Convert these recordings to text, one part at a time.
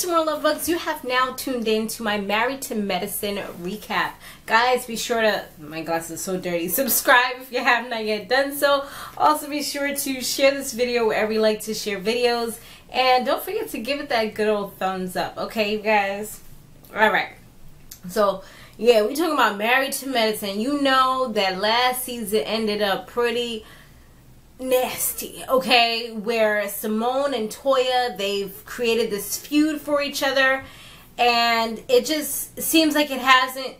Samore Love Bugs. You have now tuned in to my Married to Medicine recap. Guys, be sure to, my glasses are so dirty, subscribe if you have not yet done so. Also be sure to share this video wherever you like to share videos. And don't forget to give it that good old thumbs up. Okay, you guys? Alright. So, yeah, we're talking about Married to Medicine. You know that last season ended up pretty nasty, okay, where Simone and Toya, they've created this feud for each other, and it just seems like it hasn't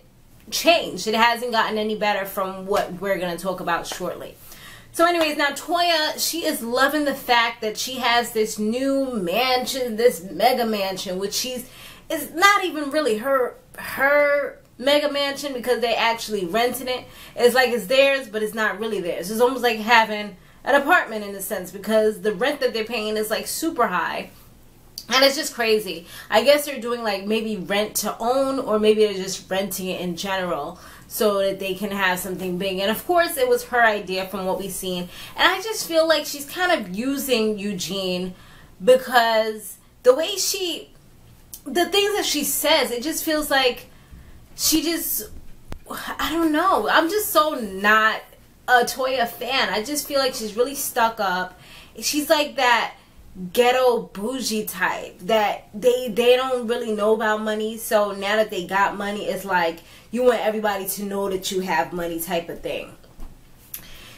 changed. It hasn't gotten any better from what we're going to talk about shortly. So anyways, now Toya, she is loving the fact that she has this new mansion, this mega mansion, which it's not even really her mega mansion, because they actually rented it. It's like it's theirs, but it's not really theirs. It's almost like having an apartment in a sense, because the rent that they're paying is like super high, and it's just crazy. I guess they're doing like maybe rent to own, or maybe they're just renting it in general so that they can have something big. And of course it was her idea from what we've seen, and I just feel like she's kind of using Eugene, because the way the things that she says, it just feels like she just, I don't know, I'm just so not a Toya fan. I just feel like she's really stuck up. She's like that ghetto bougie type that they don't really know about money, so now that they got money, it's like you want everybody to know that you have money type of thing.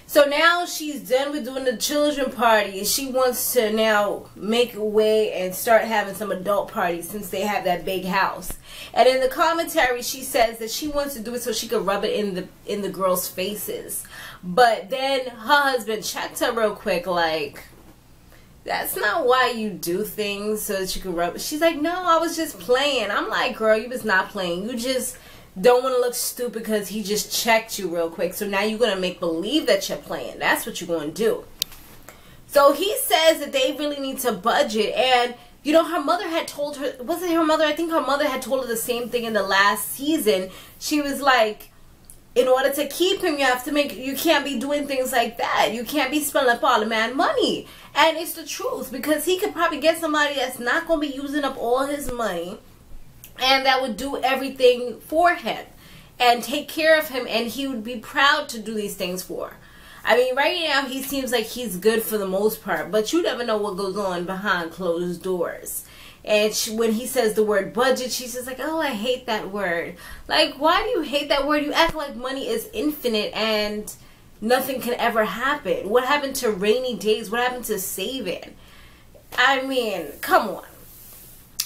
So now she's done with doing the children party, and she wants to now make a way and start having some adult parties since they have that big house. And in the commentary, she says that she wants to do it so she could rub it in the girls' faces. But then her husband checked her real quick, like, that's not why you do things, so that you can rub it. She's like, no, I was just playing. I'm like, girl, you was not playing. You just don't want to look stupid because he just checked you real quick. So now you're going to make believe that you're playing. That's what you're going to do. So he says that they really need to budget. And, you know, her mother had told her, was it her mother? I think her mother had told her the same thing in the last season. She was like, in order to keep him, you can't be doing things like that. You can't be spending up all the man money. And it's the truth, because he could probably get somebody that's not going to be using up all his money, and that would do everything for him and take care of him, and he would be proud to do these things for. I mean, right now he seems like he's good for the most part, but you never know what goes on behind closed doors. And when he says the word budget, she's just like, oh, I hate that word. Like, why do you hate that word? You act like money is infinite and nothing can ever happen. What happened to rainy days? What happened to saving? I mean, come on.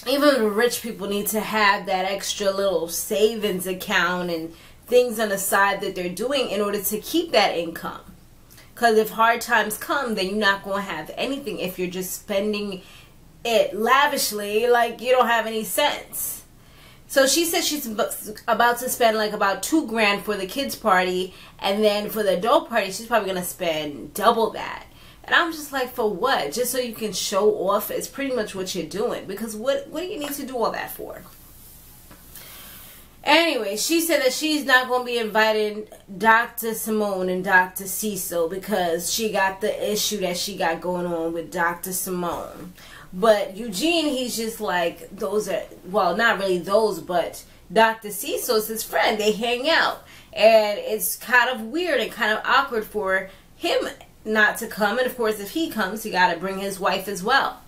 Even the rich people need to have that extra little savings account and things on the side that they're doing in order to keep that income. Because if hard times come, then you're not going to have anything if you're just spending it lavishly, like you don't have any sense. So she says she's about to spend like about $2 grand for the kids party, and then for the adult party she's probably going to spend double that. And I'm just like, for what? Just so you can show off? It's pretty much what you're doing. Because what do you need to do all that for? Anyway, she said that she's not going to be inviting Dr. Simone and Dr. Xoxo because she got the issue that she got going on with Dr. Simone. But Eugene, he's just like, those are, well, not really those, but Dr. Xoxo is his friend. They hang out. And it's kind of weird and kind of awkward for him not to come, and of course if he comes, he got to bring his wife as well.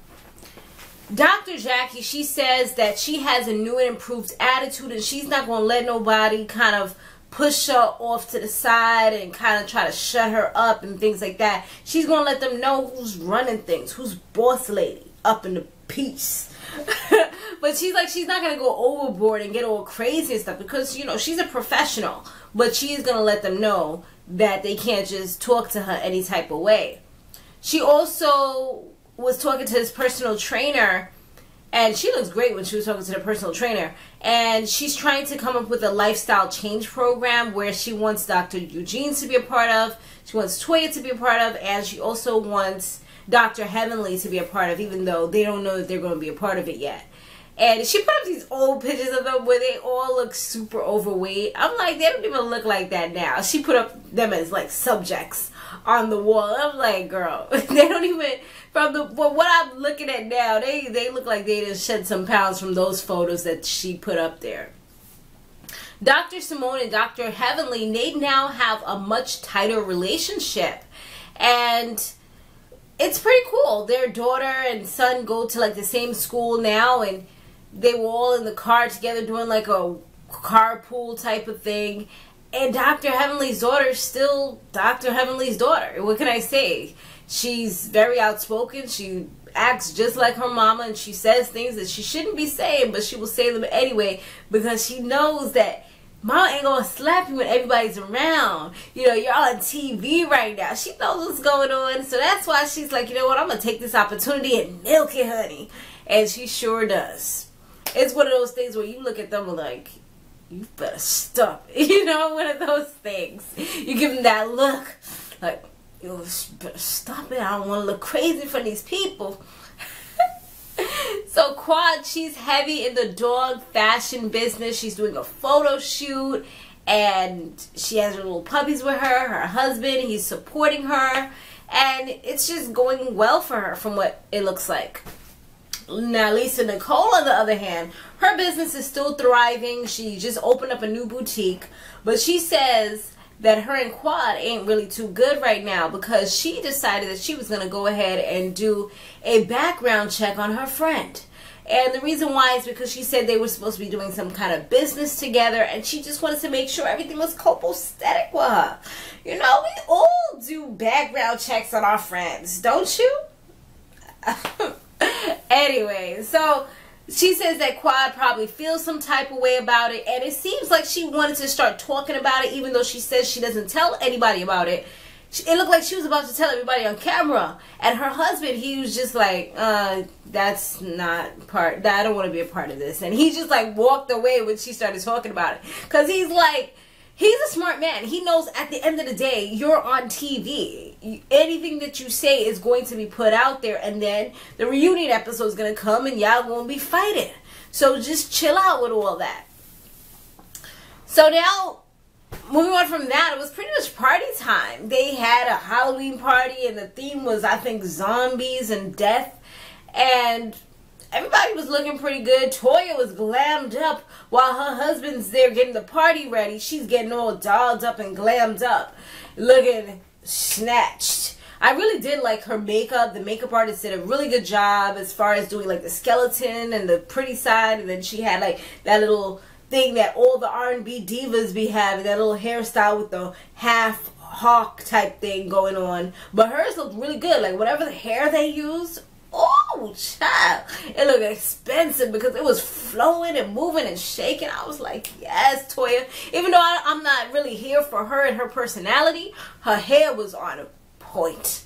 Dr. Jackie, she says that she has a new and improved attitude, and she's not going to let nobody kind of push her off to the side and kind of try to shut her up and things like that. She's going to let them know who's running things, who's boss lady up in the piece. But she's like, she's not going to go overboard and get all crazy and stuff, because, you know, she's a professional, but she's going to let them know that they can't just talk to her any type of way. She also was talking to his personal trainer, and she looks great when she was talking to the personal trainer, and she's trying to come up with a lifestyle change program where she wants Dr. Eugene to be a part of, she wants Toya to be a part of, and she also wants Dr. Heavenly to be a part of, even though they don't know that they're going to be a part of it yet. And she put up these old pictures of them where they all look super overweight. I'm like, they don't even look like that now. She put up them as like subjects on the wall. I'm like, girl, they don't even, from what I'm looking at now, they look like they just shed some pounds from those photos that she put up there. Dr. Simone and Dr. Heavenly, they now have a much tighter relationship. And it's pretty cool. Their daughter and son go to like the same school now, and they were all in the car together doing like a carpool type of thing. And Dr. Heavenly's daughter is still Dr. Heavenly's daughter. What can I say? She's very outspoken. She acts just like her mama, and she says things that she shouldn't be saying, but she will say them anyway because she knows that Mama ain't gonna slap you when everybody's around. You know, you're on TV right now. She knows what's going on. So that's why she's like, you know what, I'm gonna take this opportunity and milk it, honey. And she sure does. It's one of those things where you look at them like, you better stop it. You know, one of those things. You give them that look like, you better stop it. I don't want to look crazy for these people. So Quad, she's heavy in the dog fashion business. She's doing a photo shoot, and she has her little puppies with her. Her husband, he's supporting her, and it's just going well for her from what it looks like. Now Lisa Nicole, on the other hand, her business is still thriving. She just opened up a new boutique, but she says that her and Quad ain't really too good right now because she decided that she was going to go ahead and do a background check on her friend. And the reason why is because she said they were supposed to be doing some kind of business together, and she just wanted to make sure everything was copacetic with her. You know, we all do background checks on our friends, don't you? Anyway, so she says that Quad probably feels some type of way about it, and it seems like she wanted to start talking about it, even though she says she doesn't tell anybody about it. It looked like she was about to tell everybody on camera, and her husband, he was just like, that's not part, I don't want to be a part of this, and he just like walked away when she started talking about it, because he's like, he's a smart man. He knows at the end of the day, you're on TV. Anything that you say is going to be put out there, and then the reunion episode is going to come, and y'all going to be fighting. So just chill out with all that. So now, moving on from that, it was pretty much party time. They had a Halloween party, and the theme was, I think, zombies and death. And everybody was looking pretty good. Toya was glammed up while her husband's there getting the party ready. She's getting all dolled up and glammed up, looking snatched. I really did like her makeup. The makeup artist did a really good job as far as doing like the skeleton and the pretty side. And then she had like that little thing that all the R&B divas be having, that little hairstyle with the half hawk type thing going on. But hers looked really good. Like whatever the hair they used, oh child, it looked expensive because it was flowing and moving and shaking. I was like, yes, Toya. Even though I'm not really here for her and her personality, her hair was on point.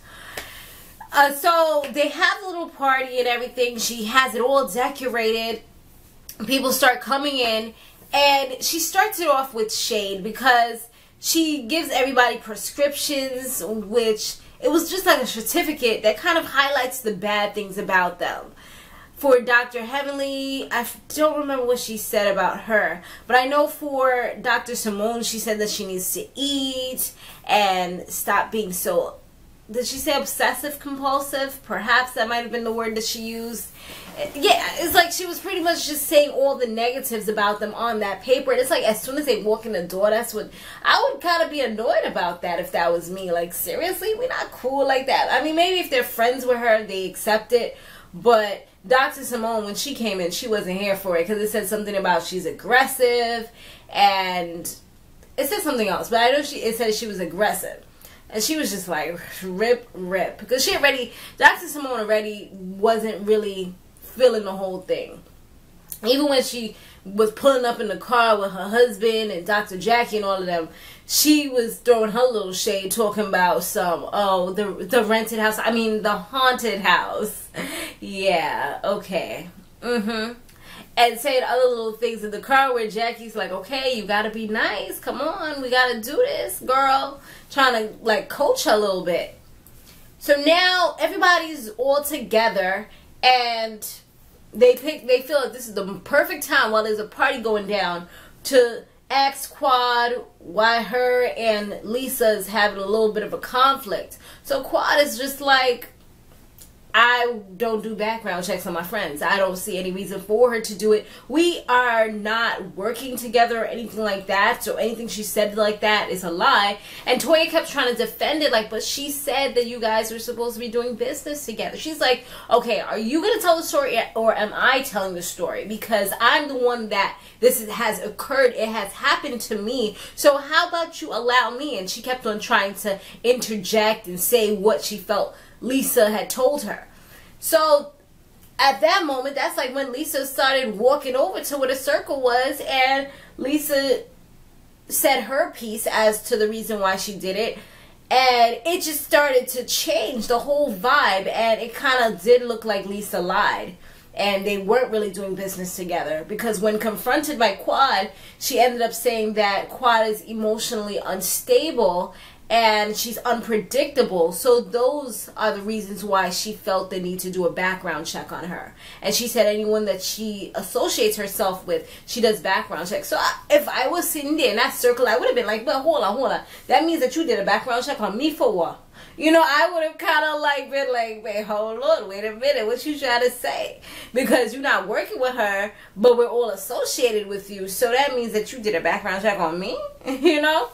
So they have a little party and everything. She has it all decorated. People start coming in, and she starts it off with shade because she gives everybody prescriptions, which it was just like a certificate that kind of highlights the bad things about them. For Dr. Heavenly, I don't remember what she said about her, but I know for Dr. Simone, she said that she needs to eat and stop being so, did she say obsessive compulsive? Perhaps that might have been the word that she used. Yeah, it's like she was pretty much just saying all the negatives about them on that paper. And it's like as soon as they walk in the door, that's what I would kind of be annoyed about that if that was me. Like, seriously, we're not cool like that. I mean, maybe if they're friends with her, they accept it. But Dr. Simone, when she came in, she wasn't here for it because it said something about she's aggressive, and it said something else. But I know it said she was aggressive. And she was just like, rip. Because she already, Dr. Simone already wasn't really feeling the whole thing. Even when she was pulling up in the car with her husband and Dr. Jackie and all of them, she was throwing her little shade, talking about some, oh, the rented house. I mean, the haunted house. Yeah, okay. And saying other little things in the car where Jackie's like, okay, you gotta be nice. Come on, we gotta do this, girl. Trying to like coach her a little bit. So now everybody's all together, and they feel like this is the perfect time while there's a party going down to asked Quad why her and Lisa is having a little bit of a conflict. So Quad is just like, I don't do background checks on my friends. I don't see any reason for her to do it. We are not working together or anything like that. So anything she said like that is a lie. And Toya kept trying to defend it, like, but she said that you guys were supposed to be doing business together. She's like, okay, are you going to tell the story or am I telling the story? Because I'm the one that this has occurred. It has happened to me. So how about you allow me? And she kept on trying to interject and say what she felt Lisa had told her. So at that moment, that's like when Lisa started walking over to where the circle was, and Lisa said her piece as to the reason why she did it, and it just started to change the whole vibe, and it kind of did look like Lisa lied and they weren't really doing business together, because when confronted by Quad, she ended up saying that Quad is emotionally unstable and she's unpredictable. So those are the reasons why she felt the need to do a background check on her. And she said anyone that she associates herself with, she does background checks. So if I was sitting there in that circle, I would have been like, well, hold on. That means that you did a background check on me for what? You know, I would have kind of like been like, wait, hold on, wait a minute, what you trying to say? Because you're not working with her, but we're all associated with you. So that means that you did a background check on me, you know?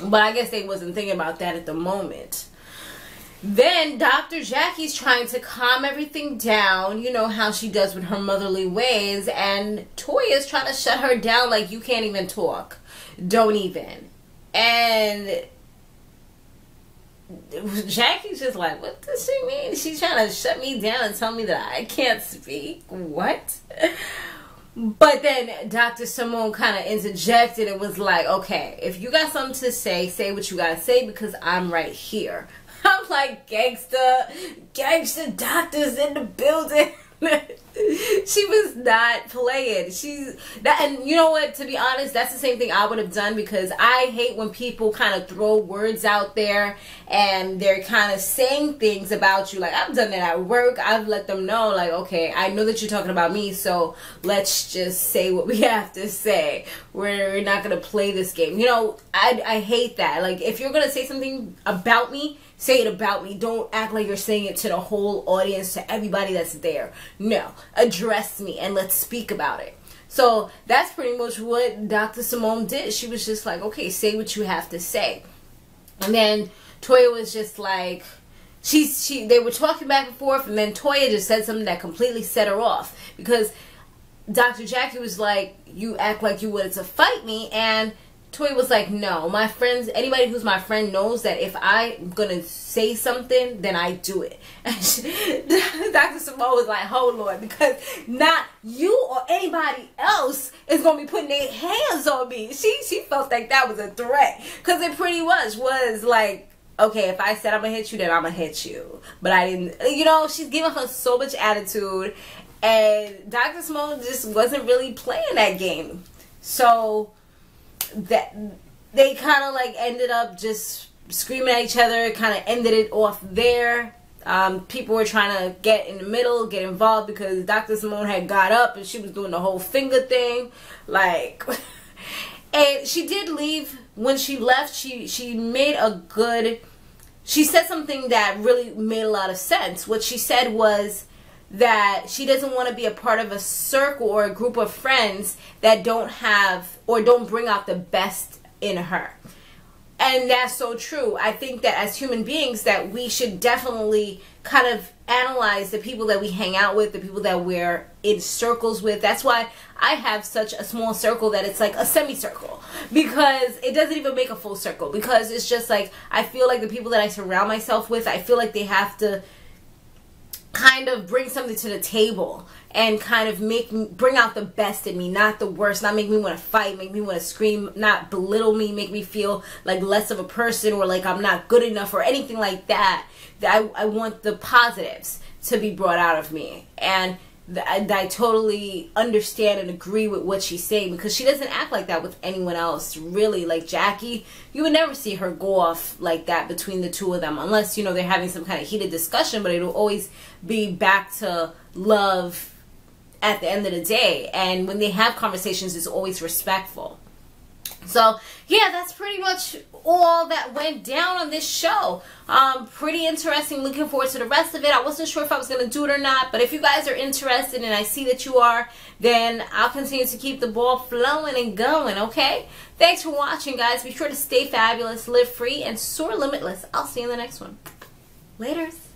But I guess they wasn't thinking about that at the moment. Then Dr. Jackie's trying to calm everything down, you know how she does with her motherly ways, and Toya's trying to shut her down like, you can't even talk. Don't even. And Jackie's just like, what does she mean? She's trying to shut me down and tell me that I can't speak? What? But then Dr. Simone kind of interjected and was like, okay, if you got something to say, say what you got to say, because I'm right here. I'm like, gangster doctors in the building. She was not playing. And you know what, to be honest, that's the same thing I would have done, because I hate when people kind of throw words out there and they're kind of saying things about you. Like, I've done that at work. I've let them know, like, okay, I know that you're talking about me, so let's just say what we have to say. We're not going to play this game. You know, I hate that. Like, if you're going to say something about me, say it about me. Don't act like you're saying it to the whole audience, to everybody that's there. No. Address me and let's speak about it. So that's pretty much what Dr. Simone did. She was just like, okay, say what you have to say. And then Toya was just like, they were talking back and forth, and then Toya just said something that completely set her off, because Dr. Jackie was like, you act like you wanted to fight me, and Toya was like, no, my friends, anybody who's my friend knows that if I'm going to say something, then I do it. And Dr. Simone was like, hold on, because not you or anybody else is going to be putting their hands on me. She felt like that was a threat, because it pretty much was like, okay, if I said I'm going to hit you, then I'm going to hit you. But I didn't, you know, she's giving her so much attitude, and Dr. Simone just wasn't really playing that game. So that they kind of like ended up just screaming at each other, kind of ended it off there. People were trying to get in the middle, get involved, because Dr. Simone had got up and she was doing the whole finger thing, like and she did leave. When she left, she made a good, she said something that really made a lot of sense. What she said was that she doesn't want to be a part of a circle or a group of friends that don't have or don't bring out the best in her. And that's so true. I think that as human beings that we should definitely kind of analyze the people that we hang out with, the people that we're in circles with. That's why I have such a small circle that it's like a semicircle, because it doesn't even make a full circle, because it's just like, I feel like the people that I surround myself with, I feel like they have to kind of bring something to the table and kind of bring out the best in me, not the worst, not make me want to fight, make me want to scream, not belittle me, make me feel like less of a person or like I'm not good enough or anything like that. I want the positives to be brought out of me. And I totally understand and agree with what she's saying, because she doesn't act like that with anyone else, really. Like Jackie, you would never see her go off like that between the two of them, unless, you know, they're having some kind of heated discussion, but it'll always be back to love at the end of the day. And when they have conversations, it's always respectful. So yeah, that's pretty much all that went down on this show. Pretty interesting. Looking forward to the rest of it. I wasn't sure if I was going to do it or not, but if you guys are interested, and I see that you are, then I'll continue to keep the ball flowing and going, okay? Thanks for watching, guys. Be sure to stay fabulous, live free, and soar limitless. I'll see you in the next one. Laters.